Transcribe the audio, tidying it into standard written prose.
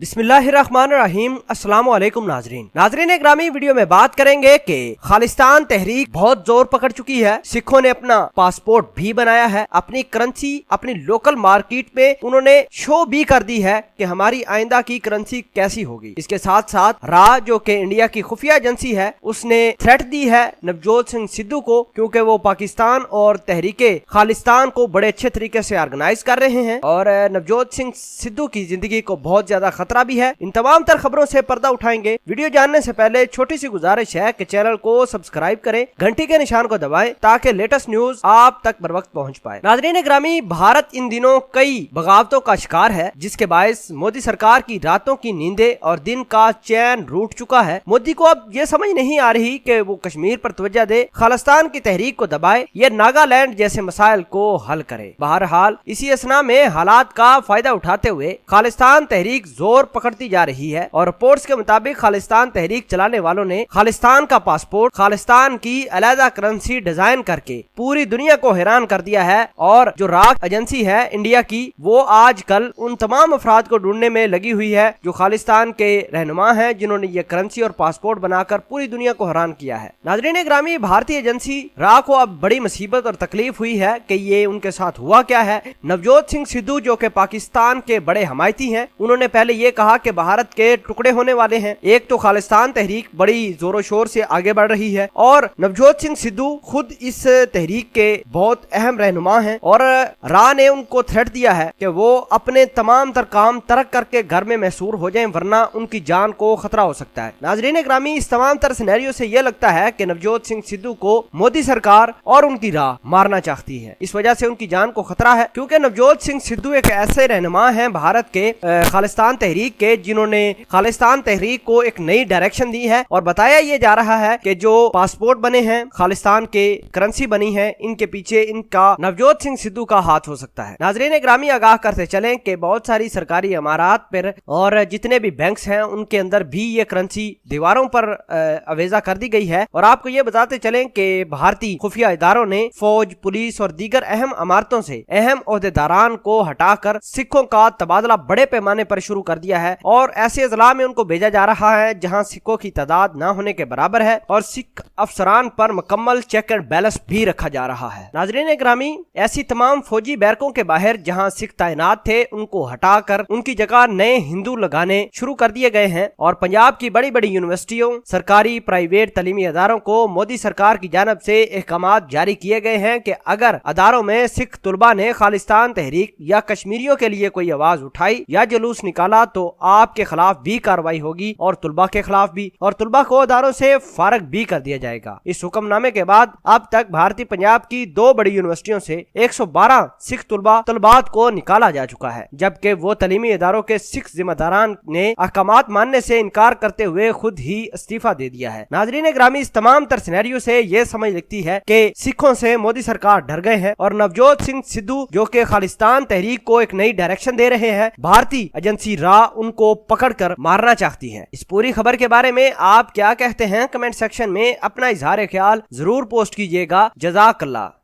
बिस्मिल्लाहिर्रहमानिर्रहीम। अस्सलाम वालेकुम नाजरीन ग्रामी, वीडियो में बात करेंगे कि खालिस्तान तहरीक बहुत जोर पकड़ चुकी है। सिखों ने अपना पासपोर्ट भी बनाया है, अपनी करेंसी अपनी लोकल मार्केट में उन्होंने शो भी कर दी है कि हमारी आइंदा की करेंसी कैसी होगी। इसके साथ साथ रा जो कि इंडिया की खुफिया एजेंसी है, उसने थ्रेट दी है नवजोत सिंह सिद्धू को, क्योंकि वो पाकिस्तान और तहरीके खालिस्तान को बड़े अच्छे तरीके से ऑर्गेनाइज कर रहे हैं और नवजोत सिंह सिद्धू की जिंदगी को बहुत ज्यादा खतरा भी है। इन तमाम तर खबरों से पर्दा उठाएंगे। वीडियो जानने से पहले छोटी सी गुजारिश है कि चैनल को सब्सक्राइब करें, घंटी के निशान को दबाएं ताकि लेटेस्ट न्यूज आप तक बर वक्त पहुंच पाए। नाज़रीन ग्रामी, भारत इन दिनों कई बगावतों का शिकार है, जिसके बायस मोदी सरकार की रातों की नींदें और दिन का चैन रूठ चुका है। मोदी को अब ये समझ नहीं आ रही कि वो कश्मीर पर तवज्जो दे, खालिस्तान की तहरीक को दबाए या नागालैंड जैसे मसाइल को हल करे। बहरहाल इसी असना में हालात का फायदा उठाते हुए खालिस्तान तहरीक जोर पकड़ती जा रही है और रिपोर्ट्स के मुताबिक खालिस्तान तहरीक चलाने वालों ने खालिस्तान का पासपोर्ट, खालिस्तान की अलहदा करेंसी डिजाइन करके पूरी दुनिया को हैरान कर दिया है। और जो राक एजेंसी है इंडिया की, वो आजकल उन तमाम अफराद को ढूंढने में लगी हुई है जो खालिस्तान के रहनुमा हैं, जिन्होंने ये करेंसी और पासपोर्ट बनाकर पूरी दुनिया को हैरान किया है। नाज़रीन ग्रामी, भारतीय एजेंसी रा को अब बड़ी मुसीबत और तकलीफ हुई है कि ये उनके साथ हुआ क्या है। नवजोत सिंह सिद्धू जो कि पाकिस्तान के बड़े हमायती हैं, उन्होंने पहले ये कहा कि भारत के टुकड़े होने वाले हैं। एक तो खालिस्तान तहरीक बड़ी जोरों शोर से आगे बढ़ रही है और नवजोत सिंह सिद्धू खुद इस तहरीक के बहुत अहम रहनुमा हैं और रा ने उनको थ्रेट दिया है कि वो अपने तमाम तर काम तर्क करके घर में महसूर हो जाएं, वरना उनकी जान को खतरा हो सकता है। नाजरीन ग्रामी, इस तमाम तर सिनेरियो से यह लगता है कि नवजोत सिंह सिद्धू को मोदी सरकार और उनकी रा मारना चाहती है। इस वजह से उनकी जान को खतरा है, क्योंकि नवजोत सिंह सिद्धू एक ऐसे रहनुमा हैं भारत के खालिस्तान तहरीक के, जिन्होंने खालिस्तान तहरीक को एक नई डायरेक्शन दी है। और बताया ये जा रहा है कि जो पासपोर्ट बने हैं, खालिस्तान के करेंसी बनी है, इनके पीछे इनका नवजोत सिंह सिद्धू का हाथ हो सकता है। नाजरीन ग्रामी, आगाह करते चलें कि बहुत सारी सरकारी इमारत पर और जितने भी बैंक्स हैं उनके अंदर भी ये करेंसी दीवारों पर अवेजा कर दी गई है। और आपको ये बताते चलें कि भारतीय खुफिया इदारों ने फौज, पुलिस और दीगर अहम इमारतों से अहम ओहदेदारान को हटाकर सिखों का तबादला बड़े पैमाने पर शुरू कर दिया है और ऐसे अजला में उनको भेजा जा रहा है जहां सिखों की तादाद न होने के बराबर है और सिख अफसरान पर मुकम्मल चेक एंड बैलेंस भी रखा जा रहा है। नाजरीन ग्रामी, ऐसी तमाम फौजी बैरकों के बाहर जहां सिख तैनात थे, उनको हटाकर उनकी जगह नए हिंदू लगाने शुरू कर दिए गए हैं। और पंजाब की बड़ी बड़ी यूनिवर्सिटियों, सरकारी प्राइवेट तालीमी अदारों को मोदी सरकार की जानब से अहकामात जारी किए गए हैं कि अगर अदारों में सिख तुलबा ने खालिस्तान तहरीक या कश्मीरियों के लिए कोई आवाज उठाई या जुलूस निकाला तो आपके खिलाफ भी कार्रवाई होगी और तुलबा के खिलाफ भी, और तुलबा को अदारों से फारग भी कर दिया जाएगा। इस हुक्मनामे के बाद अब तक भारतीय पंजाब की 2 बड़ी यूनिवर्सिटियों से 112 सिख तलबात को निकाला जा चुका है, जबकि वो तालीमी इदारों के सिख जिम्मेदारान ने अहकामात मानने से इनकार करते हुए खुद ही इस्तीफा दे दिया है। नाजरीन ग्रामी, इस तमाम तर सिनेरियो से ये समझ लगती है कि सिखों से मोदी सरकार डर गए हैं और नवजोत सिंह सिद्धू जो कि खालिस्तान तहरीक को एक नई डायरेक्शन दे रहे हैं, भारतीय एजेंसी रा उनको पकड़कर मारना चाहती है। इस पूरी खबर के बारे में आप क्या कहते हैं? कमेंट सेक्शन में अपना इजहार ख्याल जरूर पोस्ट कीजिएगा। जज़ाकल्लाह।